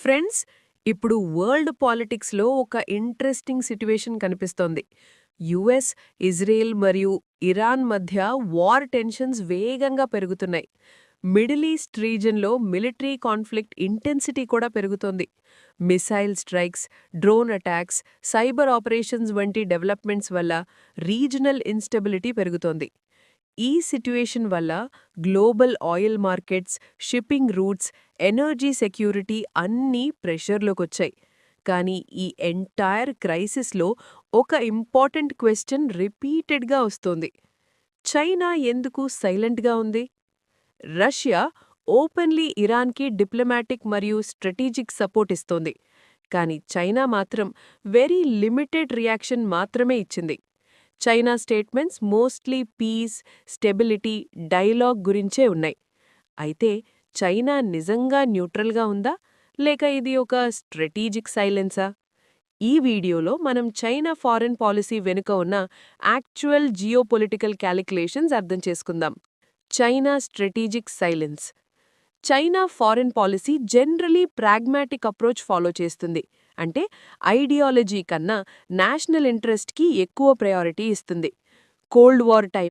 Friends, ఇప్పుడు world పాలిటిక్స్లో ఒక ఇంట్రెస్టింగ్ సిట్యుయేషన్ కనిపిస్తోంది. యుఎస్, ఇజ్రాయెల్ మరియు ఇరాన్ మధ్య వార్ టెన్షన్స్ వేగంగా పెరుగుతున్నాయి. మిడిల్ ఈస్ట్ రీజన్లో మిలిటరీ కాన్ఫ్లిక్ట్ ఇంటెన్సిటీ కూడా పెరుగుతోంది. Missile strikes, drone attacks, cyber operations వంటి డెవలప్మెంట్స్ వల్ల రీజనల్ ఇన్స్టెబిలిటీ పెరుగుతోంది. ఈ సిట్యుయేషన్ వల్ల global oil markets, shipping routes, energy security అన్నీ ప్రెషర్లోకొచ్చాయి. కానీ ఈ ఎంటైర్ క్రైసిస్లో ఒక ఇంపార్టెంట్ క్వశ్చన్ రిపీటెడ్గా వస్తోంది. చైనా ఎందుకు సైలెంట్గా ఉంది? రష్యా ఓపెన్లీ ఇరాన్కి డిప్లొమాటిక్ మరియు స్ట్రాటజిక్ సపోర్ట్ ఇస్తోంది. కానీ చైనా మాత్రం వెరీ లిమిటెడ్ రియాక్షన్ మాత్రమే ఇచ్చింది. China statements mostly peace, stability, dialogue గురించే ఉన్నాయి. అయితే చైనా నిజంగా న్యూట్రల్గా ఉందా, లేక ఇది ఒక స్ట్రాటజిక్ సైలెన్సా? ఈ వీడియోలో మనం చైనా ఫారెన్ పాలసీ వెనుక ఉన్న యాక్చువల్ జియోపొలిటికల్ క్యాలిక్యులేషన్స్ అర్థం చేసుకుందాం. China strategic silence. China foreign policy generally pragmatic approach follow చేస్తుంది. అంటే ఐడియాలజీ కన్నా నేషనల్ ఇంట్రెస్ట్కి ఎక్కువ ప్రయారిటీ ఇస్తుంది. Cold war time